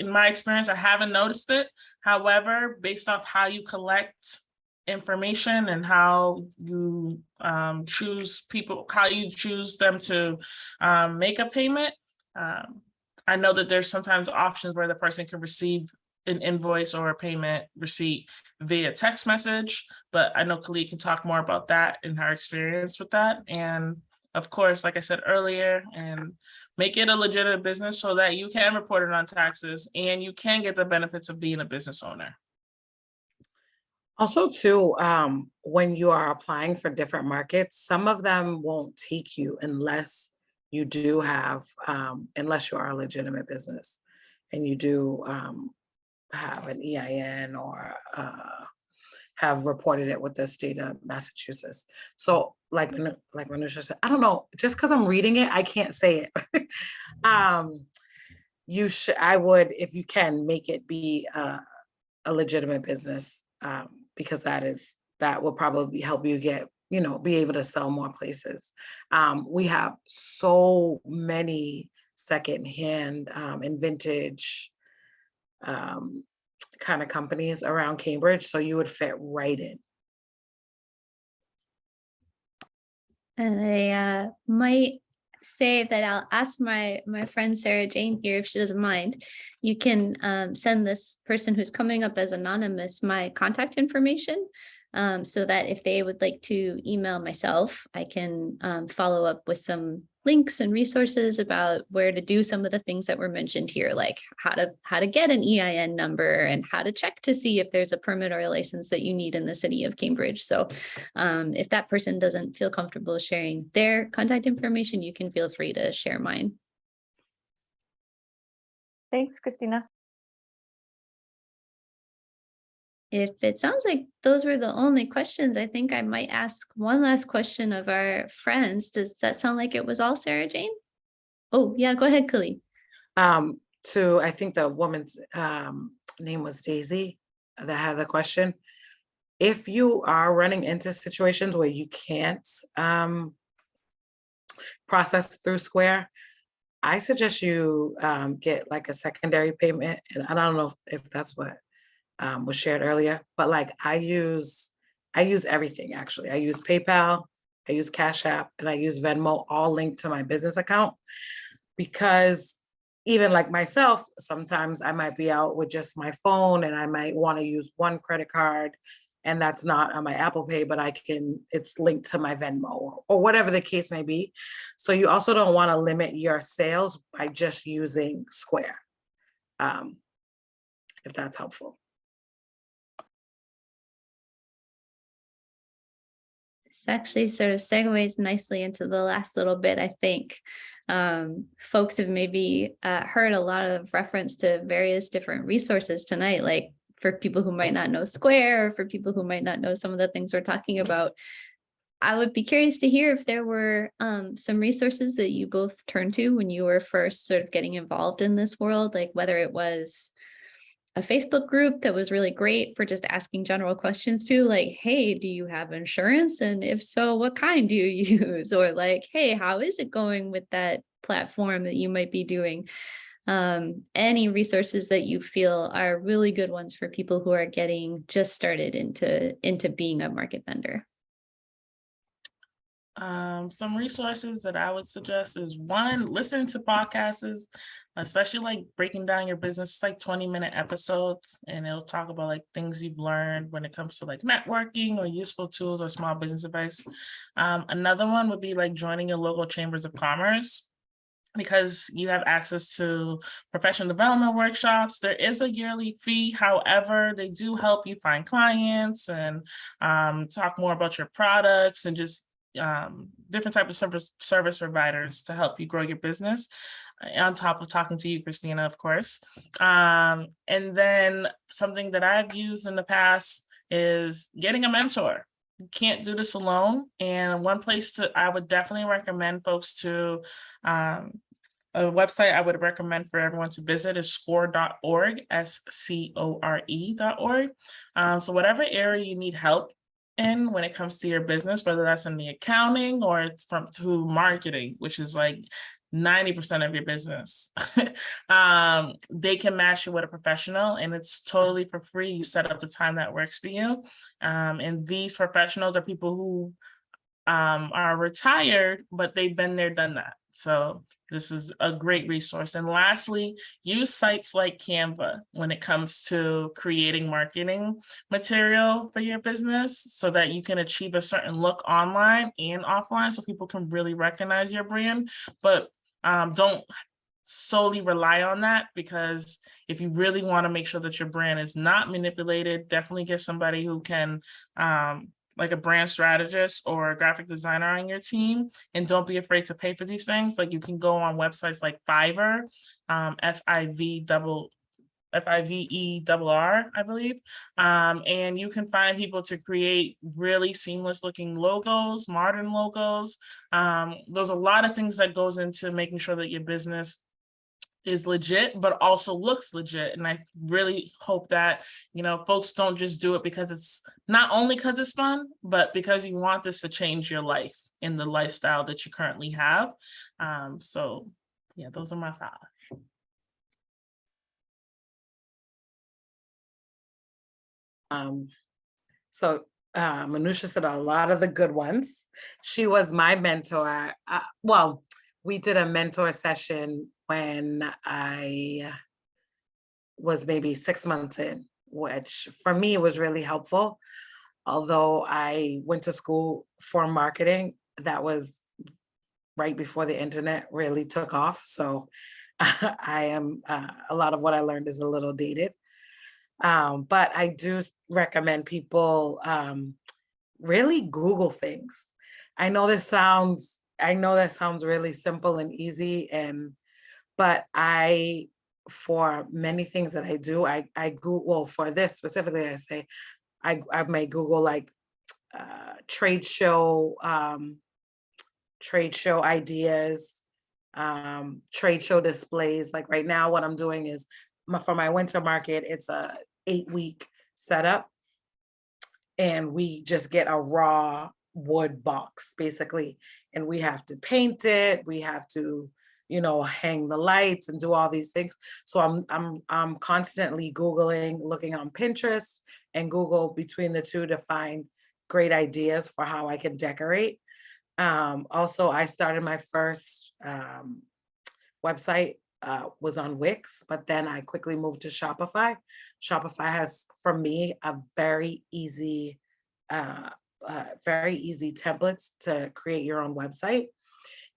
my experience, I haven't noticed it. However, based off how you collect information and how you choose them to make a payment, I know that there's sometimes options where the person can receive an invoice or a payment receipt via text message, but I know Khalid can talk more about that in her experience with that. And of course, like I said earlier, and make it a legitimate business so that you can report it on taxes and you can get the benefits of being a business owner. Also too, when you are applying for different markets, some of them won't take you unless you do have, unless you are a legitimate business and you do have an EIN or have reported it with the state of Massachusetts. So like Manoucheca said, I don't know, just because I'm reading it, I can't say it. I would, if you can, make it be a legitimate business, because that will probably help you get, be able to sell more places. We have so many secondhand and vintage kind of companies around Cambridge, so you would fit right in. And I might say that I'll ask my friend Sarah Jane here, if she doesn't mind. You can send this person who's coming up as anonymous my contact information, so that if they would like to email myself, I can follow up with some links and resources about where to do some of the things that were mentioned here, like how to get an EIN number and how to check to see if there's a permit or a license that you need in the city of Cambridge. So if that person doesn't feel comfortable sharing their contact information, you can feel free to share mine. Thanks, Christina. If it sounds like those were the only questions, I think I might ask one last question of our friends. Does that sound like it was all, Sarah Jane? Oh, yeah, go ahead, Khalid. I think the woman's name was Daisy that had the question. If you are running into situations where you can't process through Square, I suggest you get like a secondary payment. And I don't know if that's what was shared earlier, but like I use everything actually. I use PayPal, I use Cash App, and I use Venmo, all linked to my business account, because even like myself, sometimes I might be out with just my phone and I might want to use one credit card and that's not on my Apple Pay, but it's linked to my Venmo or whatever the case may be. So you also don't want to limit your sales by just using Square, if that's helpful. This actually sort of segues nicely into the last little bit, I think. Folks have maybe heard a lot of reference to various different resources tonight, like for people who might not know Square, or for people who might not know some of the things we're talking about. I would be curious to hear if there were some resources that you both turned to when you were first sort of getting involved in this world, like whether it was a Facebook group that was really great for just asking general questions to, like, hey, do you have insurance? And if so, what kind do you use? Or like, hey, how is it going with that platform that you might be doing? Any resources that you feel are really good ones for people who are getting just started into being a market vendor. Some resources that I would suggest is, one, listening to podcasts, especially like breaking down your business. It's like 20-minute episodes, and it'll talk about like things you've learned when it comes to like networking or useful tools or small business advice. Another one would be like joining your local chambers of commerce, because you have access to professional development workshops. There is a yearly fee. However, they do help you find clients and talk more about your products and just different types of service providers to help you grow your business, on top of talking to you, Christina, of course. And then something that I've used in the past is getting a mentor. You can't do this alone. And one place I would definitely recommend folks to, a website I would recommend for everyone to visit is score.org, SCORE.org. So whatever area you need help in when it comes to your business, whether that's in the accounting or it's to marketing, which is like 90% of your business. They can match you with a professional, and it's totally for free. You set up the time that works for you. And these professionals are people who are retired, but they've been there, done that. So this is a great resource. And lastly, use sites like Canva when it comes to creating marketing material for your business so that you can achieve a certain look online and offline so people can really recognize your brand. But don't solely rely on that, because if you really want to make sure that your brand is not manipulated, definitely get somebody who can like a brand strategist or a graphic designer on your team, and don't be afraid to pay for these things. Like you can go on websites like Fiverr, Fiverr, I believe. And you can find people to create really seamless looking logos, modern logos. There's a lot of things that goes into making sure that your business is legit, but also looks legit. And I really hope that, folks don't just do it because it's not only because it's fun, but because you want this to change your life and the lifestyle that you currently have. So yeah, those are my 5. So Manoucheca said a lot of the good ones. She was my mentor. Well, we did a mentor session when I was maybe 6 months in, which for me was really helpful. Although I went to school for marketing, that was right before the internet really took off. So I am, a lot of what I learned is a little dated. But I do recommend people really Google things. I know that sounds really simple and easy, but for many things that I do, I Google, well, for this specifically, I say I may Google like trade show ideas, trade show displays. Like right now, what I'm doing is for my winter market, it's a 8-week setup, and we just get a raw wood box basically, and we have to paint it. We have to, hang the lights and do all these things. So I'm constantly Googling, looking on Pinterest and Google between the two to find great ideas for how I can decorate. Also, I started my first website was on Wix, but then I quickly moved to Shopify. Shopify has, for me, a very easy templates to create your own website.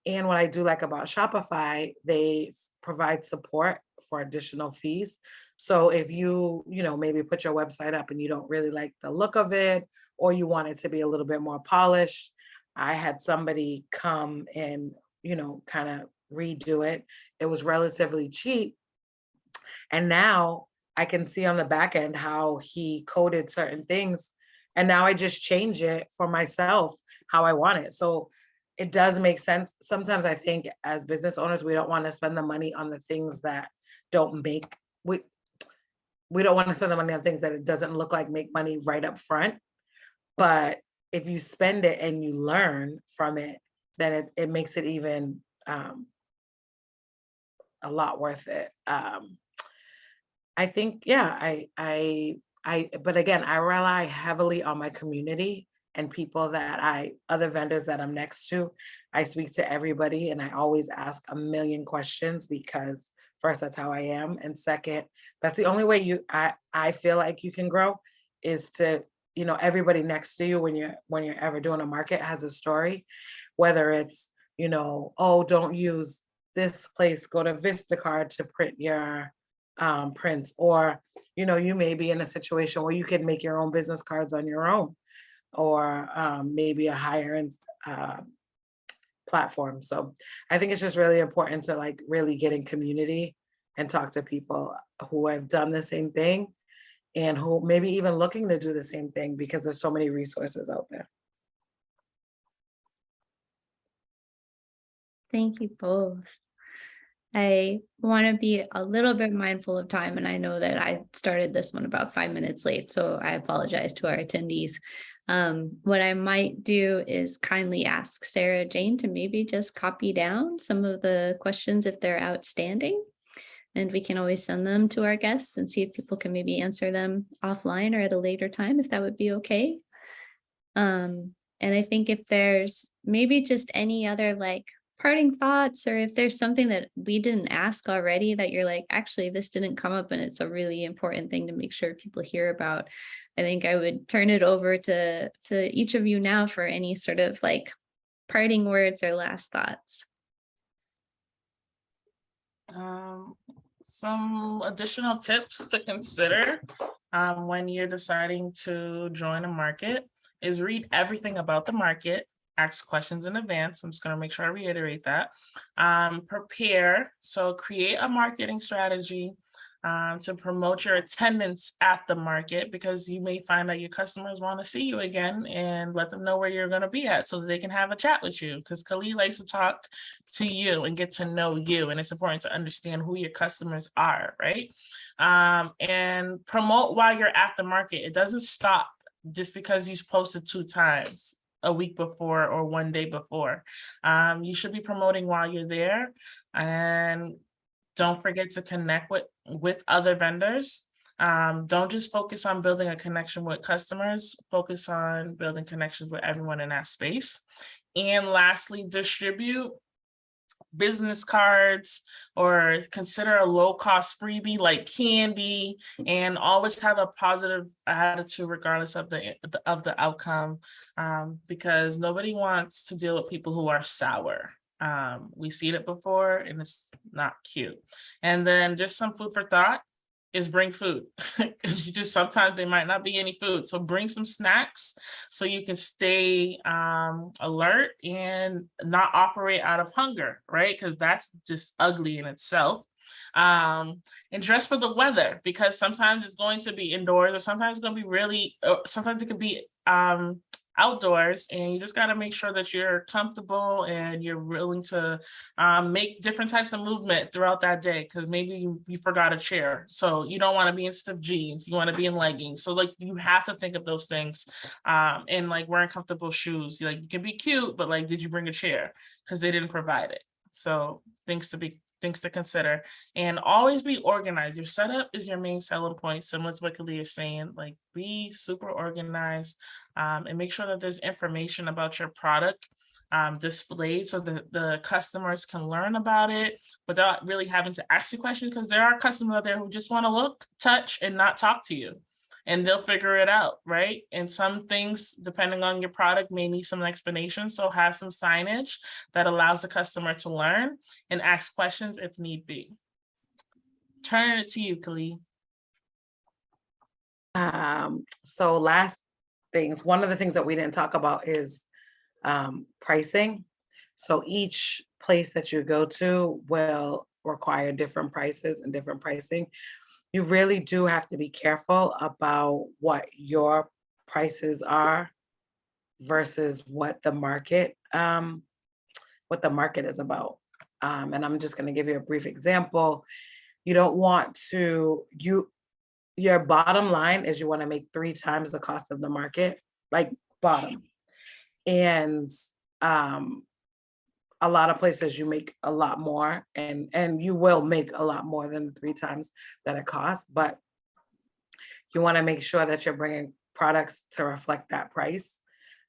And what I do like about Shopify, they provide support for additional fees. So if you, maybe put your website up and you don't really like the look of it, or you want it to be a little bit more polished, I had somebody come and, kind of redo it. It was relatively cheap. And now I can see on the back end how he coded certain things. And now I just change it for myself how I want it. So it does make sense. Sometimes I think as business owners, we don't want to spend the money on the things that don't make, we don't want to spend the money on things that it doesn't look like make money right up front. But if you spend it and you learn from it, then it makes it even a lot worth it. I think, yeah, but again, I rely heavily on my community and people other vendors that I'm next to. I speak to everybody and I always ask a million questions, because first, that's how I am. And second, that's the only way I feel like you can grow, is to, everybody next to you when you're ever doing a market has a story, whether it's, oh, don't use this place, go to Vistacard to print your prints, or, you may be in a situation where you can make your own business cards on your own, or maybe a higher end platform. So I think it's just really important to like really get in community and talk to people who have done the same thing and who maybe even looking to do the same thing, because there's so many resources out there. Thank you both. I want to be a little bit mindful of time, and I know that I started this one about 5 minutes late, so I apologize to our attendees. What I might do is kindly ask Sarah Jane to maybe just copy down some of the questions if they're outstanding, and we can always send them to our guests and see if people can maybe answer them offline or at a later time, if that would be okay. And I think if there's maybe just any other like parting thoughts, or if there's something that we didn't ask already that you're like, actually, this didn't come up and it's a really important thing to make sure people hear about, I think I would turn it over to each of you now for any sort of like parting words or last thoughts. Some additional tips to consider when you're deciding to join a market is read everything about the market, ask questions in advance. I'm just going to make sure I reiterate that. Prepare, so create a marketing strategy to promote your attendance at the market, because you may find that your customers want to see you again, and let them know where you're going to be at so that they can have a chat with you, because Khalid likes to talk to you and get to know you, and it's important to understand who your customers are, right? And promote while you're at the market. It doesn't stop just because you posted 2 times a week before or one day before. You should be promoting while you're there, and don't forget to connect with other vendors. Don't just focus on building a connection with customers, focus on building connections with everyone in that space. And lastly, distribute business cards, or consider a low-cost freebie like candy, and always have a positive attitude regardless of the outcome, because nobody wants to deal with people who are sour. We've seen it before and it's not cute. And then just some food for thought is bring food, because you just sometimes there might not be any food, so bring some snacks so you can stay alert and not operate out of hunger, right? Because that's just ugly in itself. And dress for the weather, because sometimes it's going to be indoors, or sometimes it's going to be really, sometimes it could be outdoors, and you just got to make sure that you're comfortable and you're willing to make different types of movement throughout that day, because maybe you forgot a chair, so you don't want to be in stiff jeans, you want to be in leggings. So like you have to think of those things, and like wearing comfortable shoes. Like you can be cute, but like, did you bring a chair? Because they didn't provide it. So things to consider, and always be organized. Your setup is your main selling point. Similar to what Khalid is saying, like be super organized, and make sure that there's information about your product displayed so that the customers can learn about it without really having to ask you questions, because there are customers out there who just want to look, touch, and not talk to you, and they'll figure it out, right? And some things, depending on your product, may need some explanation. So have some signage that allows the customer to learn and ask questions if need be. Turn it to you, Khalid. So last things, one of the things that we didn't talk about is pricing. So each place that you go to will require different prices and different pricing. You really do have to be careful about what your prices are versus what the market is about. And I'm just going to give you a brief example. You don't want to, your bottom line is you want to make 3 times the cost of the market, like bottom. And a lot of places you make a lot more, and you will make a lot more than 3 times that it costs, but you want to make sure that you're bringing products to reflect that price.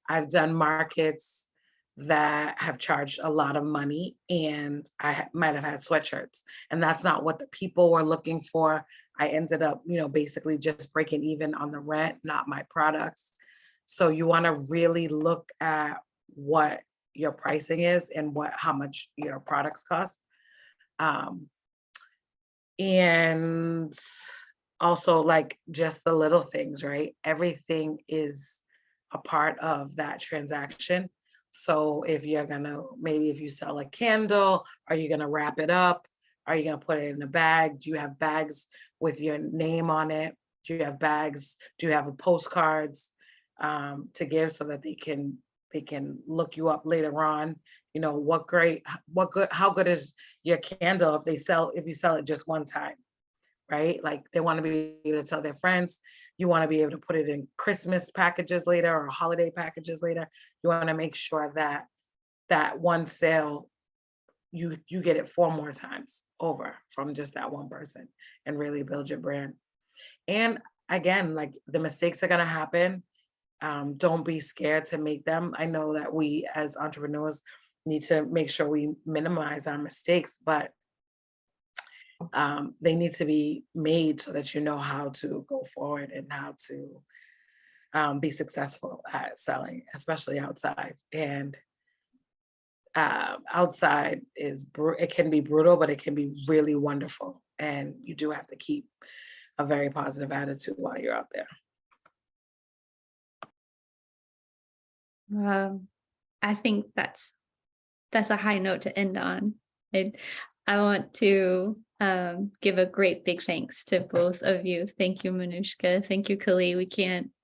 I've done markets that have charged a lot of money, and I might have had sweatshirts, and that's not what the people were looking for. I ended up, basically just breaking even on the rent, not my products. So you want to really look at what your pricing is and how much your products cost. And also like just the little things, right? Everything is a part of that transaction. So if you're maybe if you sell a candle, are you gonna wrap it up? Are you gonna put it in a bag? Do you have bags with your name on it? Do you have bags? Do you have postcards to give so that they can look you up later on, you know, how good is your candle if you sell it just one time, right? Like they want to be able to tell their friends. You want to be able to put it in Christmas packages later or holiday packages later. You want to make sure that that one sale, you get it 4 more times over from just that one person and really build your brand. And again, like the mistakes are going to happen. Don't be scared to make them. I know that we as entrepreneurs need to make sure we minimize our mistakes, but they need to be made so that you know how to go forward and how to be successful at selling, especially outside. And outside it can be brutal, but it can be really wonderful. And you do have to keep a very positive attitude while you're out there. I think that's a high note to end on. I want to give a great big thanks to both of you. Thank you, Manoucheca. Thank you, Kali.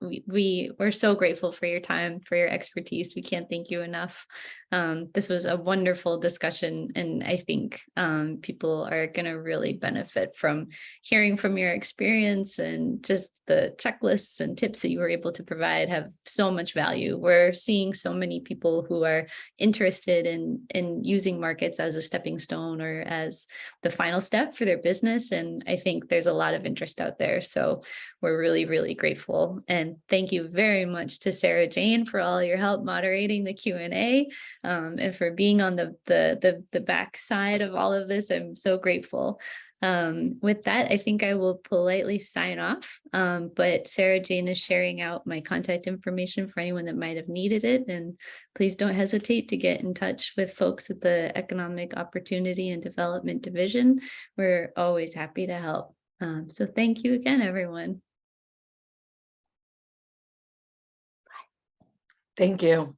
We're so grateful for your time, for your expertise. We can't thank you enough. This was a wonderful discussion, and I think people are going to really benefit from hearing from your experience, and just the checklists and tips that you were able to provide have so much value. We're seeing so many people who are interested in using markets as a stepping stone or as the final step for their business. And I think there's a lot of interest out there. So we're really, really grateful. And thank you very much to Sarah Jane for all your help moderating the Q&A, and for being on the back side of all of this. I'm so grateful. With that, I think I will politely sign off. But Sarah Jane is sharing out my contact information for anyone that might have needed it. And please don't hesitate to get in touch with folks at the Economic Opportunity and Development Division. We're always happy to help. So thank you again, everyone. Thank you.